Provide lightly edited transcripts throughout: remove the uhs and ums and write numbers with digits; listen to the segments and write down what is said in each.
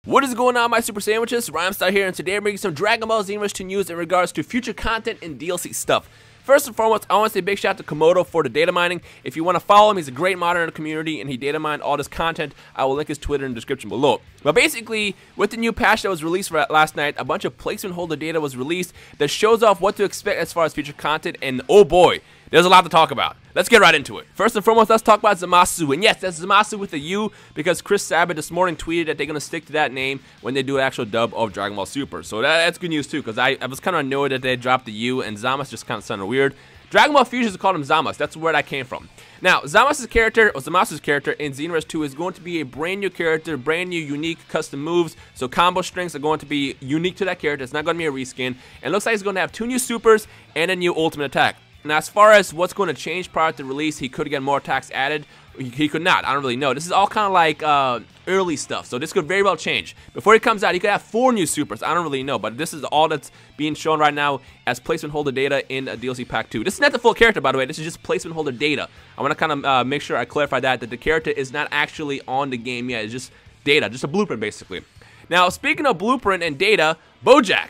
What is going on, my super sandwiches? Rhymestar here, and today I'm bringing some Dragon Ball Z 2 news in regards to future content and DLC stuff. First and foremost, I want to say a big shout out to Komodo for the data mining. If you want to follow him, he's a great modder in the community, and he data mined all this content. I will link his Twitter in the description below. But basically, with the new patch that was released last night, a bunch of placement holder data was released that shows off what to expect as far as future content, and oh boy, there's a lot to talk about. Let's get right into it. First and foremost, let's talk about Zamasu. And yes, that's Zamasu with a U, because Chris Sabat this morning tweeted that they're going to stick to that name when they do an actual dub of Dragon Ball Super. So that's good news too, because I was kind of annoyed that they dropped the U, and Zamasu just kind of sounded weird. Dragon Ball Fusions called him Zamas. That's where that came from. Now, Zamasu's character in Xenoverse 2 is going to be a brand new character, brand new, unique, custom moves. So combo strings are going to be unique to that character. It's not going to be a reskin. And it looks like he's going to have 2 new supers and a new ultimate attack. Now, as far as what's going to change prior to release, he could get more attacks added. He could not. I don't really know. This is all kind of like early stuff, so this could very well change. Before he comes out, he could have 4 new supers. I don't really know, but this is all that's being shown right now as placement holder data in DLC Pack 2. This is not the full character, by the way. This is just placement holder data. I want to kind of make sure I clarify that the character is not actually on the game yet. It's just data, just a blueprint, basically. Now, speaking of blueprint and data, Bojack.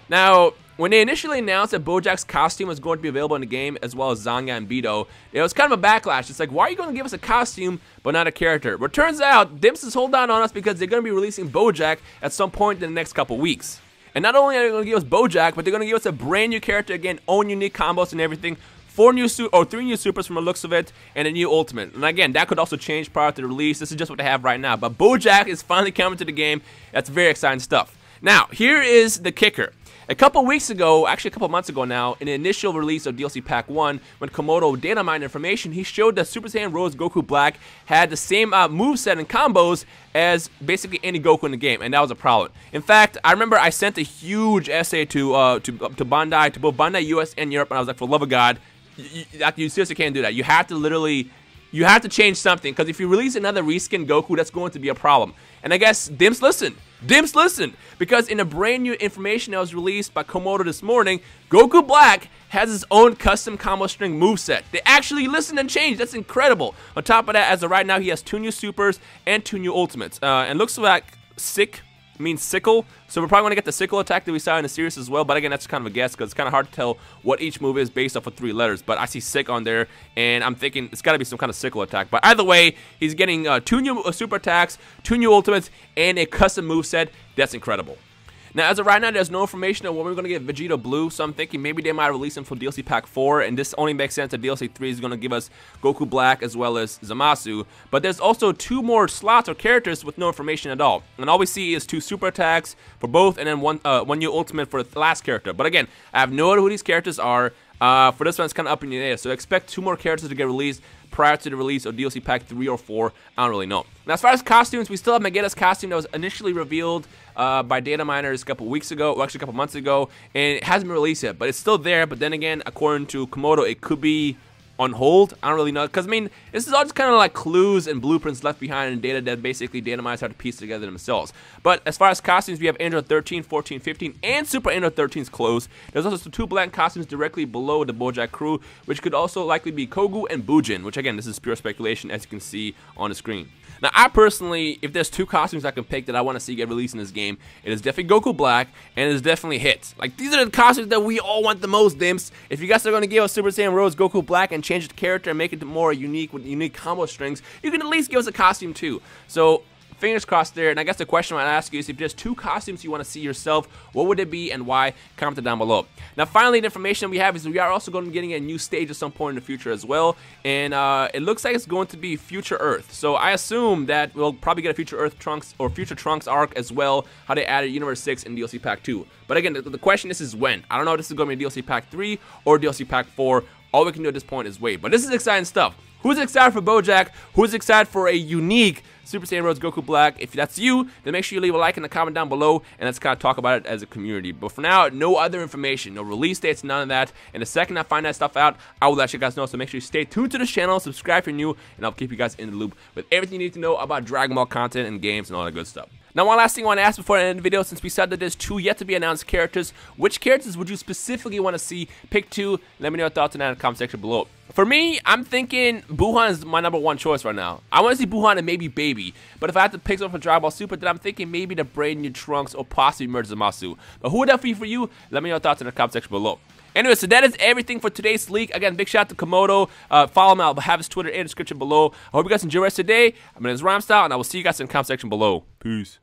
Now, when they initially announced that Bojack's costume was going to be available in the game, as well as Zanga and Beto, it was kind of a backlash. It's like, why are you going to give us a costume, but not a character? But turns out, Dimps is holding on us because they're going to be releasing Bojack at some point in the next couple weeks. And not only are they going to give us Bojack, but they're going to give us a brand new character again, own unique combos and everything, 3 new supers from the looks of it, and a new ultimate. And again, that could also change prior to the release. This is just what they have right now. But Bojack is finally coming to the game. That's very exciting stuff. Now, here is the kicker. A couple weeks ago, actually a couple months ago now, in the initial release of DLC Pack 1, when Komodo data mined information, he showed that Super Saiyan Rose Goku Black had the same moveset and combos as basically any Goku in the game, and that was a problem. In fact, I remember I sent a huge essay to Bandai, to both Bandai US and Europe, and I was like, for the love of God, you seriously can't do that. You have to literally... You have to change something, because if you release another reskin Goku, that's going to be a problem. And I guess Dimps listened. Dimps listened, because in a brand new information that was released by Komodo this morning, Goku Black has his own custom combo string moveset. They actually listened and changed. That's incredible. On top of that, as of right now, he has 2 new supers and 2 new ultimates. And looks like Sick means sickle, so we're probably going to get the sickle attack that we saw in the series as well, but again, that's kind of a guess, because it's kind of hard to tell what each move is based off of 3 letters, but I see sick on there, and I'm thinking it's got to be some kind of sickle attack. But either way, he's getting 2 new super attacks, 2 new ultimates, and a custom moveset. That's incredible. Now, as of right now, there's no information on when we're going to get Vegeta Blue, so I'm thinking maybe they might release him for DLC Pack 4, and this only makes sense that DLC 3 is going to give us Goku Black as well as Zamasu. But there's also 2 more slots or characters with no information at all. And all we see is 2 super attacks for both, and then one new ultimate for the last character. But again, I have no idea who these characters are. For this one, it's kind of up in the air, so expect 2 more characters to get released prior to the release of DLC Pack 3 or 4. I don't really know. Now, as far as costumes, we still have Magetta's costume that was initially revealed by data miners a couple weeks ago, or actually a couple months ago, and it hasn't been released yet, but it's still there. But then again, according to Komodo, it could be on hold. I don't really know, because I mean, this is all just kind of like clues and blueprints left behind in data that basically data miners have to piece together themselves. But as far as costumes, we have Android 13, 14, 15, and Super Android 13's clothes. There's also 2 blank costumes directly below the Bojack crew, which could also likely be Kogu and Bujin, which again, this is pure speculation, as you can see on the screen. Now, I personally, if there's 2 costumes I can pick that I want to see get released in this game, it is definitely Goku Black, and it is definitely Hits. Like, these are the costumes that we all want the most, Dimps. If you guys are going to give us Super Saiyan Rose Goku Black and change the character and make it more unique with unique combo strings, you can at least give us a costume too. So, fingers crossed there. And I guess the question I want to ask you is, if there's 2 costumes you want to see yourself, what would it be and why? Comment it down below. Now, finally, the information we have is we are also going to be getting a new stage at some point in the future as well. And it looks like it's going to be Future Earth. So I assume that we'll probably get a Future Earth Trunks or Future Trunks arc as well, how they added Universe 6 in DLC Pack 2. But again, the question is when. I don't know if this is going to be DLC Pack 3 or DLC Pack 4. All we can do at this point is wait. But this is exciting stuff. Who's excited for Bojack? Who's excited for a unique Super Saiyan Rose Goku Black? If that's you, then make sure you leave a like and a comment down below, and let's kind of talk about it as a community. But for now, no other information, no release dates, none of that. And the second I find that stuff out, I will let you guys know. So make sure you stay tuned to the channel, subscribe if you're new, and I'll keep you guys in the loop with everything you need to know about Dragon Ball content and games and all that good stuff. Now, one last thing I want to ask before I end the video, since we said that there's 2 yet to be announced characters, which characters would you specifically want to see? Pick 2. Let me know your thoughts on that in the comment section below. For me, I'm thinking Buuhan is my #1 choice right now. I want to see Buuhan and maybe Baby. But if I had to pick someone for Dragon Ball Super, then I'm thinking maybe the Brand New Trunks or possibly Murder Zamasu. But who would that be for you? Let me know your thoughts in the comment section below. Anyway, so that is everything for today's leak. Again, big shout out to Komodo. Follow him. I'll have his Twitter in the description below. I hope you guys enjoy the rest of the day. My name is Rhymestyle, and I will see you guys in the comment section below. Peace.